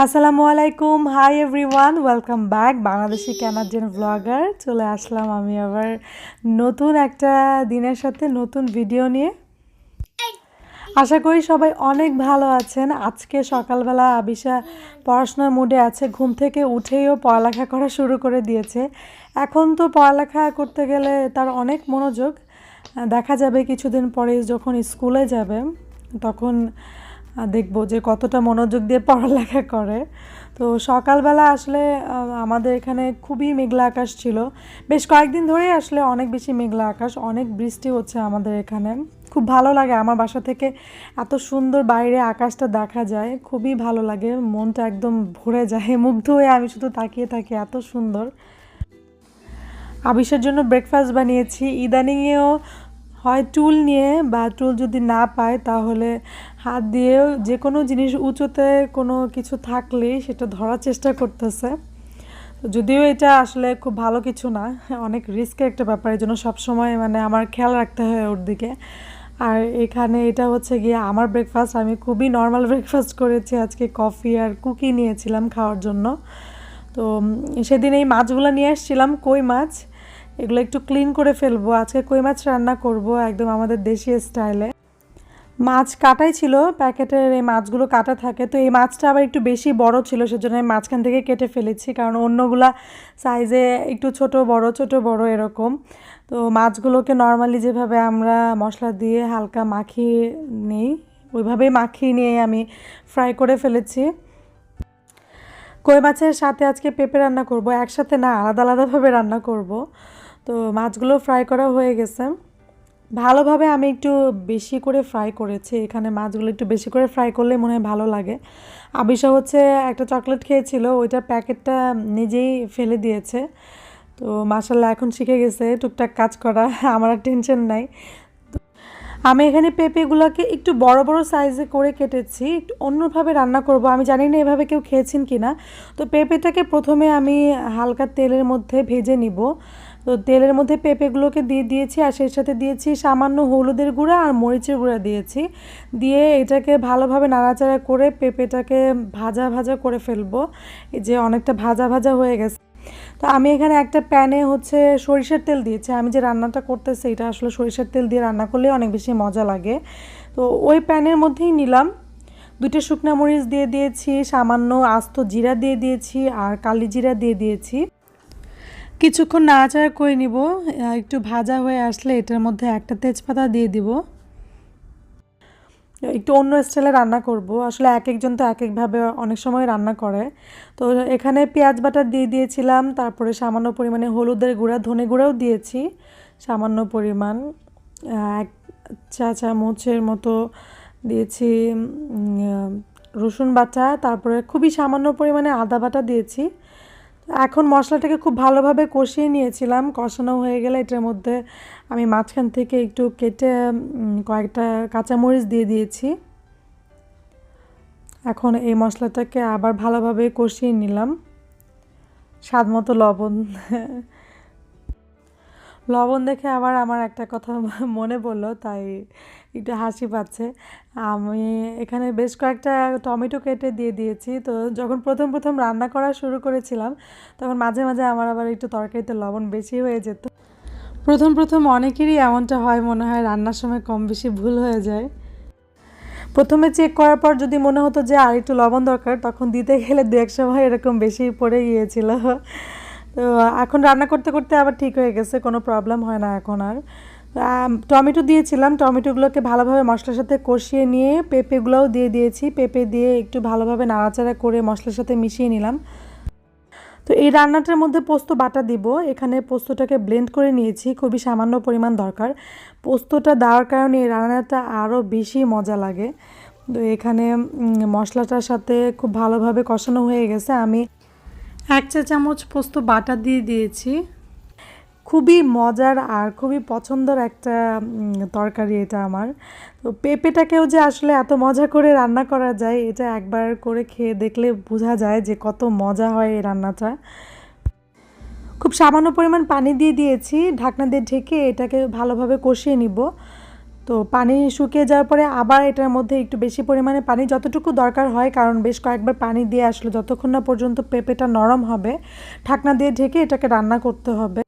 আসসালামু আলাইকুম, hi everyone, welcome back Bangladeshi Canadian blogger. চলে আসলাম আমি আবার নতুন একটা দিনের সাথে নতুন ভিডিও নিয়ে। আশা করি সবাই অনেক ভালো আছেন। আজকে সকালবেলা আবিশা পড়াশোনার মুডে আছে, ঘুম থেকে উঠেইও পড়ালেখা করা শুরু করে দিয়েছে। এখন তো পড়ালেখা করতে গেলে তার অনেক মনোযোগ। দেখা যাবে কিছুদিন পরে যখন স্কুলে যাবে তখন দেখবো যে কতটা মনোযোগ দিয়ে পড়ালেখা করে। তো সকালবেলা আসলে আমাদের এখানে খুবই মেঘলা আকাশ ছিল, বেশ কয়েকদিন ধরেই আসলে অনেক বেশি মেঘলা আকাশ, অনেক বৃষ্টি হচ্ছে আমাদের এখানে। খুব ভালো লাগে, আমার বাসা থেকে এত সুন্দর বাইরে আকাশটা দেখা যায়, খুবই ভালো লাগে, মনটা একদম ভরে যায়, মুগ্ধ হয়ে আমি শুধু তাকিয়ে থাকি, এত সুন্দর। আবিষের জন্য ব্রেকফাস্ট বানিয়েছি। ইদানিংয়েও হয় টুল নিয়ে, বা টুল যদি না পায় তাহলে হাত দিয়েও যে কোনো জিনিস উঁচুতে কোনো কিছু থাকলেই সেটা ধরার চেষ্টা করতেছে। যদিও এটা আসলে খুব ভালো কিছু না, অনেক রিস্কের একটা ব্যাপার, এই জন্য সবসময় আমার খেয়াল রাখতে হয় ওর দিকে। আর এখানে এটা হচ্ছে গিয়ে আমার ব্রেকফাস্ট। আমি খুবই নর্মাল ব্রেকফাস্ট করেছি আজকে, কফি আর কুকি নিয়েছিলাম খাওয়ার জন্য। তো সেদিন এই মাছগুলো নিয়ে আসছিলাম, কই মাছ, এগুলো একটু ক্লিন করে ফেলবো। আজকে কই মাছ রান্না করব একদম আমাদের দেশি স্টাইলে। মাছ কাটাই ছিল, প্যাকেটের এই মাছগুলো কাটা থাকে, তো এই মাছটা আবার একটু বেশি বড় ছিল, সেজন্য আমি মাঝখান থেকে কেটে ফেলেছি, কারণ অন্যগুলা সাইজে একটু ছোট বড় এরকম। তো মাছগুলোকে নর্মালি যেভাবে আমরা মশলা দিয়ে হালকা মাখিয়ে নিই, ওইভাবেই মাখিয়ে নিয়ে আমি ফ্রাই করে ফেলেছি। কই মাছের সাথে আজকে পেঁপে রান্না করব, একসাথে না, আলাদা আলাদাভাবে রান্না করব। তো মাছগুলো ফ্রাই করা হয়ে গেছে ভালোভাবে, আমি একটু বেশি করে ফ্রাই করেছি, এখানে মাছগুলো একটু বেশি করে ফ্রাই করলে মনে হয় ভালো লাগে। আবিশা হচ্ছে একটা চকলেট খেয়েছিল, ওইটার প্যাকেটটা নিজেই ফেলে দিয়েছে। তো মাশাআল্লাহ এখন শিখে গেছে টুকটাক কাজ করা, আমার আর টেনশন নাই। আমি এখানে পেঁপেগুলোকে একটু বড় বড় সাইজে করে কেটেছি, একটু অন্যভাবে রান্না করব, আমি জানি না এভাবে কেউ খেয়েছেন কি না। তো পেঁপেটাকে প্রথমে আমি হালকা তেলের মধ্যে ভেজে নিব। তো তেলের মধ্যে পেঁপেগুলোকে দিয়ে দিয়েছি, আর সেই সাথে দিয়েছি সামান্য হলুদের গুঁড়া আর মরিচের গুঁড়া দিয়েছি। দিয়ে এটাকে ভালোভাবে নাড়াচাড়া করে পেঁপেটাকে ভাজা ভাজা করে ফেলবো। এই যে অনেকটা ভাজা ভাজা হয়ে গেছে। তো আমি এখানে একটা প্যানে হচ্ছে সরিষার তেল দিয়েছি, আমি যে রান্নাটা করতেছি এটা আসলে সরিষার তেল দিয়ে রান্না করলে অনেক বেশি মজা লাগে। তো ওই প্যানের মধ্যেই নিলাম, 2টা শুকনা মরিচ দিয়ে দিয়েছি, সামান্য আস্ত জিরা দিয়ে দিয়েছি, আর কালি জিরা দিয়ে দিয়েছি। কিছুক্ষণ নাড়াচাড়া করে নিব, একটু ভাজা হয়ে আসলে এটার মধ্যে একটা তেজপাতা দিয়ে দিব। একটু অন্য স্টাইলে রান্না করব, আসলে এক একজন তো এক একভাবে অনেক সময় রান্না করে। তো এখানে পেঁয়াজ বাটা দিয়ে দিয়েছিলাম, তারপরে সামান্য পরিমাণে হলুদের গুঁড়া, ধনে গুঁড়াও দিয়েছি সামান্য পরিমাণ, 1 চা চামচের মতো দিয়েছি রসুন বাটা, তারপরে খুবই সামান্য পরিমাণে আদা বাটা দিয়েছি। এখন মশলাটাকে খুব ভালোভাবে কষিয়ে নিয়েছিলাম, কষানো হয়ে গেলে এটার মধ্যে আমি মাঝখান থেকে একটু কেটে কয়েকটা কাঁচামরিচ দিয়ে দিয়েছি। এখন এই মশলাটাকে আবার ভালোভাবে কষিয়ে নিলাম, স্বাদ মতো লবণ। লবণ দেখে আবার আমার একটা কথা মনে পড়লো, তাই একটু হাসি পাচ্ছে। আমি এখানে বেশ কয়েকটা টমেটো কেটে দিয়ে দিয়েছি। তো যখন প্রথম প্রথম রান্না করা শুরু করেছিলাম তখন মাঝে মাঝে আমার আবার একটু তরকারিতে লবণ বেশি হয়ে যেত। প্রথম প্রথম অনেকেরই এমনটা হয়, মনে হয় রান্নার সময় কম বেশি ভুল হয়ে যায়। প্রথমে চেক করার পর যদি মনে হতো যে আর একটু লবণ দরকার, তখন দিতে গেলে 2-1 সময় এরকম বেশি পড়ে গিয়েছিল। তো এখন রান্না করতে করতে আবার ঠিক হয়ে গেছে, কোনো প্রবলেম হয় না এখন আর। টমেটো দিয়েছিলাম, টমেটোগুলোকে ভালোভাবে মশলার সাথে কষিয়ে নিয়ে পেঁপেগুলোও দিয়ে দিয়েছি, পেঁপে দিয়ে একটু ভালোভাবে নাড়াচাড়া করে মশলার সাথে মিশিয়ে নিলাম। তো এই রান্নাটার মধ্যে পোস্ত বাটা দিব, এখানে পোস্তটাকে ব্লেন্ড করে নিয়েছি, খুবই সামান্য পরিমাণ দরকার। পোস্তটা দেওয়ার কারণে এই রান্নাটা আরও বেশি মজা লাগে। তো এখানে মশলাটার সাথে খুব ভালোভাবে কষানো হয়ে গেছে, আমি 1 চা চামচ পোস্ত বাটা দিয়ে দিয়েছি। খুবই মজার আর খুবই পছন্দের একটা তরকারি এটা আমার। তো পেঁপেটাকেও যে আসলে এত মজা করে রান্না করা যায়, এটা একবার করে খেয়ে দেখলে বোঝা যায় যে কত মজা হয় এই রান্নাটা। খুব সামান্য পরিমাণ পানি দিয়ে দিয়েছি, ঢাকনা দিয়ে ঢেকে এটাকে ভালোভাবে কষিয়ে নিব। তো পানি শুকিয়ে যাওয়ার পরে আবার এটার মধ্যে একটু বেশি পরিমাণে পানি যতটুকু দরকার হয়, কারণ বেশ কয়েকবার পানি দিয়ে আসলে যতক্ষণ না পর্যন্ত পেঁপেটা নরম হবে ঢাকনা দিয়ে ঢেকে এটাকে রান্না করতে হবে।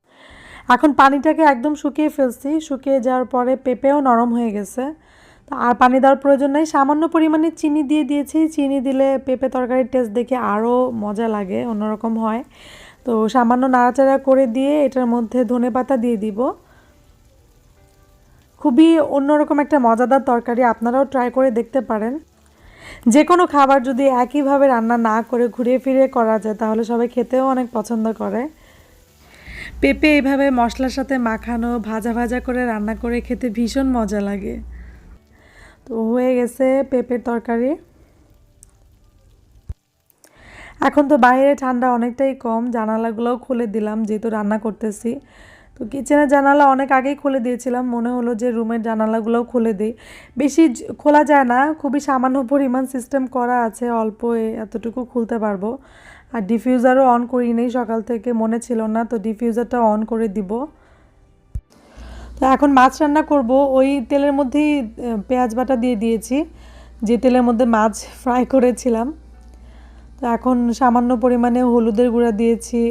এখন পানিটাকে একদম শুকিয়ে ফেলছি, শুকিয়ে যাওয়ার পরে পেঁপেও নরম হয়ে গেছে। তো আর পানি দেওয়ার প্রয়োজন নেই, সামান্য পরিমাণে চিনি দিয়ে দিয়েছি। চিনি দিলে পেঁপে তরকারির টেস্ট দেখে আরও মজা লাগে, অন্যরকম হয়। তো সামান্য নাড়াচাড়া করে দিয়ে এটার মধ্যে ধনেপাতা দিয়ে দিব। খুবই অন্যরকম একটা মজাদার তরকারি, আপনারাও ট্রাই করে দেখতে পারেন। যে কোনো খাবার যদি একইভাবে রান্না না করে ঘুরিয়ে ফিরিয়ে করা যায় তাহলে সবাই খেতেও অনেক পছন্দ করে। পেঁপে এইভাবে মশলার সাথে মাখানো ভাজা ভাজা করে রান্না করে খেতে ভীষণ মজা লাগে। তো হয়ে গেছে পেঁপের তরকারি। এখন তো বাইরে ঠান্ডা অনেকটাই কম, জানালাগুলোও খুলে দিলাম যেহেতু রান্না করতেছি। তো কিচেনের জানালা অনেক আগেই খুলে দিয়েছিলাম, মনে হলো যে রুমের জানালাগুলোও খুলে দিই। বেশি খোলা যায় না, খুবই সামান্য পরিমাণ সিস্টেম করা আছে, অল্প এতটুকু খুলতে পারবো। আর ডিফিউজারও অন করি নেই সকাল থেকে, মনে ছিল না, তো ডিফিউজারটা অন করে দিব। তো এখন মাছ রান্না করব, ওই তেলের মধ্যেই পেঁয়াজ বাটা দিয়ে দিয়েছি যে তেলের মধ্যে মাছ ফ্রাই করেছিলাম। তো এখন সামান্য পরিমাণে হলুদের গুঁড়া দিয়েছি,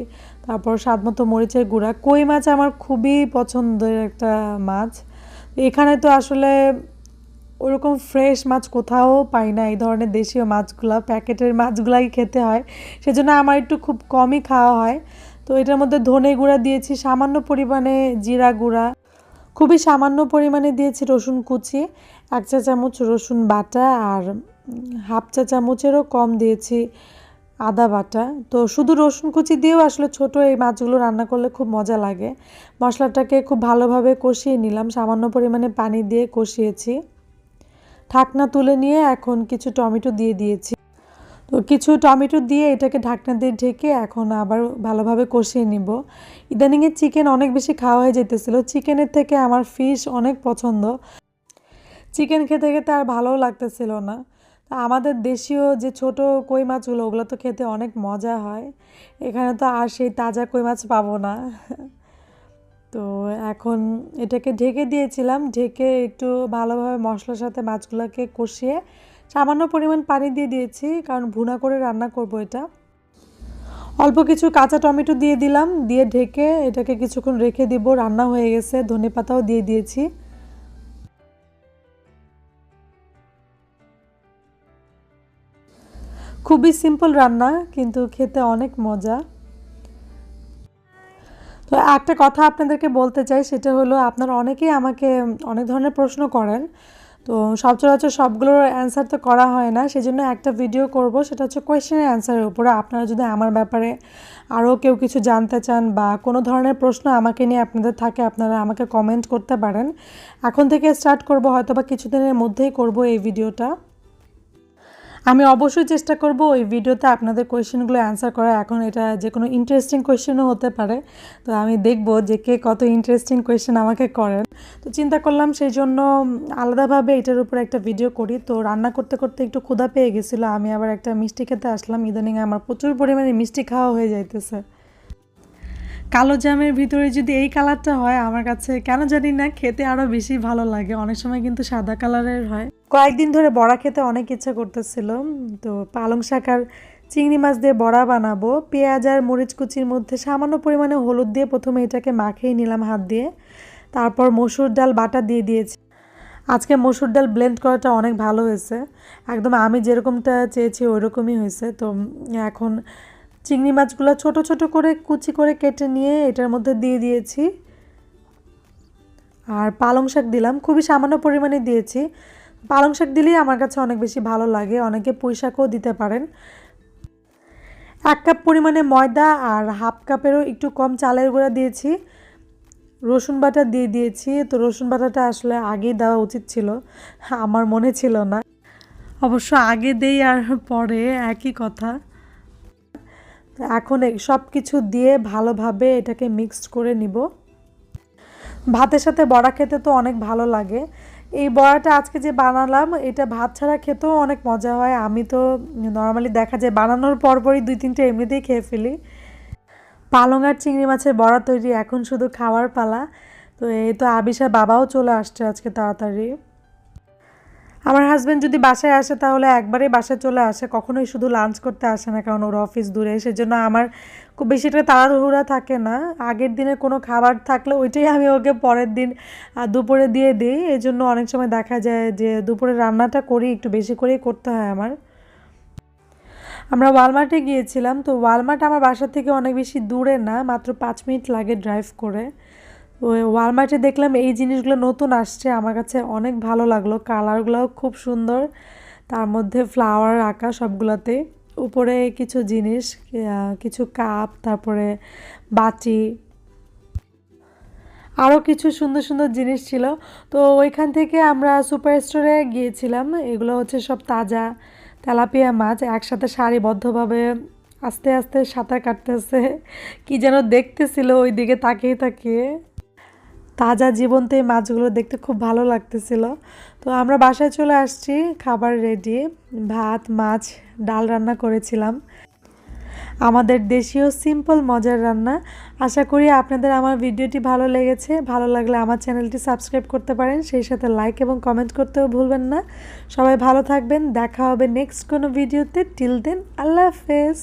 তারপর স্বাদমতো মরিচের গুঁড়া। কই মাছ আমার খুবই পছন্দের একটা মাছ। এখানে তো আসলে ওরকম ফ্রেশ মাছ কোথাও পাই না, এই ধরনের দেশীয় মাছগুলা প্যাকেটের মাছগুলাই খেতে হয়, সেজন্য আমার একটু খুব কমই খাওয়া হয়। তো এটার মধ্যে ধনে গুঁড়া দিয়েছি, সামান্য পরিমাণে জিরা গুঁড়া, খুবই সামান্য পরিমাণে দিয়েছি রসুন কুচি, 1 চা চামচ রসুন বাটা, আর হাফ চা চামচেরও কম দিয়েছি আদা বাটা। তো শুধু রসুন কুচি দিয়েও আসলে ছোট এই মাছগুলো রান্না করলে খুব মজা লাগে। মশলাটাকে খুব ভালোভাবে কষিয়ে নিলাম, সামান্য পরিমাণে পানি দিয়ে কষিয়েছি। ঢাকনা তুলে নিয়ে এখন কিছু টমেটো দিয়ে দিয়েছি। তো কিছু টমেটো দিয়ে এটাকে ঢাকনা দিয়ে ঢেকে এখন আবার ভালোভাবে কষিয়ে নিব। ইদানিংয়ে চিকেন অনেক বেশি খাওয়া হয়ে যেতেছিল, চিকেনের থেকে আমার ফিশ অনেক পছন্দ। চিকেন খেতে খেতে আর ভালোও লাগতেছিল না। আমাদের দেশীয় যে ছোট কই মাছগুলো ওগুলো তো খেতে অনেক মজা হয়, এখানে তো আর সেই তাজা কই মাছ পাবো না। তো এখন এটাকে ঢেকে দিয়েছিলাম, ঢেকে একটু ভালোভাবে মশলার সাথে মাছগুলোকে কষিয়ে সামান্য পরিমাণ পানি দিয়ে দিয়েছি, কারণ ভুনা করে রান্না করব এটা। অল্প কিছু কাঁচা টমেটো দিয়ে দিলাম, দিয়ে ঢেকে এটাকে কিছুক্ষণ রেখে দিব। রান্না হয়ে গেছে, ধনেপাতাও দিয়ে দিয়েছি। খুবই সিম্পল রান্না কিন্তু খেতে অনেক মজা। তো একটা কথা আপনাদেরকে বলতে চাই, সেটা হলো আপনারা অনেকেই আমাকে অনেক ধরনের প্রশ্ন করেন, তো সচরাচর সবগুলোর অ্যান্সার তো করা হয় না, সেজন্য একটা ভিডিও করব, সেটা হচ্ছে কোয়েশ্চেনের অ্যান্সারের উপরে। আপনারা যদি আমার ব্যাপারে আরও কেউ কিছু জানতে চান বা কোনো ধরনের প্রশ্ন আমাকে নিয়ে আপনাদের থাকে, আপনারা আমাকে কমেন্ট করতে পারেন। এখন থেকে স্টার্ট করব, হয়তো বা কিছুদিনের মধ্যেই করব এই ভিডিওটা। আমি অবশ্যই চেষ্টা করব ওই ভিডিওতে আপনাদের কোয়েশ্চেনগুলো অ্যান্সার করা। এখন এটা যে কোনো ইন্টারেস্টিং কোয়েশ্চেনও হতে পারে, তো আমি দেখব যে কে কত ইন্টারেস্টিং কোয়েশ্চেন আমাকে করেন। তো চিন্তা করলাম সেই জন্য আলাদাভাবে এটার উপর একটা ভিডিও করি। তো রান্না করতে করতে একটু ক্ষুধা পেয়ে গেছিলো, আমি আবার একটা মিষ্টি খেতে আসলাম। ইদানিং আমার প্রচুর পরিমাণে মিষ্টি খাওয়া হয়ে যাইতেছে। কালো জামের ভিতরে যদি এই কালারটা হয় আমার কাছে কেন জানি না খেতে আরও বেশি ভালো লাগে, অনেক সময় কিন্তু সাদা কালারের হয়। কয়েকদিন ধরে বড়া খেতে অনেক ইচ্ছা করতেছিল, তো পালং শাক আর চিংড়ি মাছ দিয়ে বড়া বানাবো। পেঁয়াজ আর মরিচ কুচির মধ্যে সামান্য পরিমাণে হলুদ দিয়ে প্রথমে এটাকে মাখিয়ে নিলাম হাত দিয়ে, তারপর মসুর ডাল বাটা দিয়ে দিয়েছি। আজকে মসুর ডাল ব্লেন্ড করাটা অনেক ভালো হয়েছে, একদম আমি যেরকমটা চেয়েছি ওইরকমই হয়েছে। তো এখন চিংড়ি মাছগুলো ছোট ছোট করে কুচি করে কেটে নিয়ে এটার মধ্যে দিয়ে দিয়েছি, আর পালং শাক দিলাম, খুবই সামান্য পরিমাণে দিয়েছি। পালং শাক দিলেই আমার কাছে অনেক বেশি ভালো লাগে, অনেকে পুঁই শাকও দিতে পারেন। 1 কাপ পরিমাণে ময়দা আর হাফ কাপেরও একটু কম চালের গুঁড়া দিয়েছি, রসুন বাটা দিয়ে দিয়েছি। তো রসুন বাটাটা আসলে আগেই দেওয়া উচিত ছিল, আমার মনে ছিল না, অবশ্য আগে দেই আর পরে একই কথা। এখন সব কিছু দিয়ে ভালোভাবে এটাকে মিক্সড করে নিব। ভাতের সাথে বড়া খেতে তো অনেক ভালো লাগে। এই বড়াটা আজকে যে বানালাম এটা ভাত ছাড়া খেতেও অনেক মজা হয়। আমি তো নর্মালি দেখা যায় বানানোর পরপরই 2-3টে এমনিতেই খেয়ে ফেলি। পালং আর চিংড়ি মাছের বড়া তৈরি, এখন শুধু খাওয়ার পালা। তো এই তো আবিশার বাবাও চলে আসছে আজকে তাড়াতাড়ি। আমার হাজব্যান্ড যদি বাসায় আসে তাহলে একবারেই বাসায় চলে আসে, কখনোই শুধু লাঞ্চ করতে আসে না, কারণ ওর অফিস দূরে। সেজন্য আমার খুব বেশি একটা তাড়াহুড়া থাকে না। আগের দিনের কোনো খাবার থাকলে ওইটাই আমি ওকে পরের দিন দুপুরে দিয়ে দিই। এই জন্য অনেক সময় দেখা যায় যে দুপুরে রান্নাটা করি একটু বেশি করেই করতে হয় আমার। আমরা ওয়ালমার্টে গিয়েছিলাম, তো ওয়ালমার্ট আমার বাসা থেকে অনেক বেশি দূরে না, মাত্র 5 মিনিট লাগে ড্রাইভ করে। ওই ওয়ালমার্টে দেখলাম এই জিনিসগুলো নতুন আসছে, আমার কাছে অনেক ভালো লাগলো, কালারগুলোও খুব সুন্দর, তার মধ্যে ফ্লাওয়ার আঁকা সবগুলোতে। উপরে কিছু জিনিস, কিছু কাপ, তারপরে বাটি, আরও কিছু সুন্দর সুন্দর জিনিস ছিল। তো ওইখান থেকে আমরা সুপার স্টোরে গিয়েছিলাম। এগুলো হচ্ছে সব তাজা তেলাপিয়া মাছ একসাথে সারিবদ্ধভাবে আস্তে আস্তে সাঁতার কাটতেছে, কি যেন দেখতেছিল ওই দিকে তাকিয়ে তাকিয়ে। তাজা জীবন্ত এই মাছগুলো দেখতে খুব ভালো লাগতেছিল। তো আমরা বাসায় চলে আসছি, খাবার রেডি, ভাত, মাছ, ডাল রান্না করেছিলাম, আমাদের দেশীয় সিম্পল মজার রান্না। আশা করি আপনাদের আমার ভিডিওটি ভালো লেগেছে। ভালো লাগলে আমার চ্যানেলটি সাবস্ক্রাইব করতে পারেন, সেই সাথে লাইক এবং কমেন্ট করতেও ভুলবেন না। সবাই ভালো থাকবেন, দেখা হবে নেক্সট কোনো ভিডিওতে। টিল দেন, আল্লাহ হাফেজ।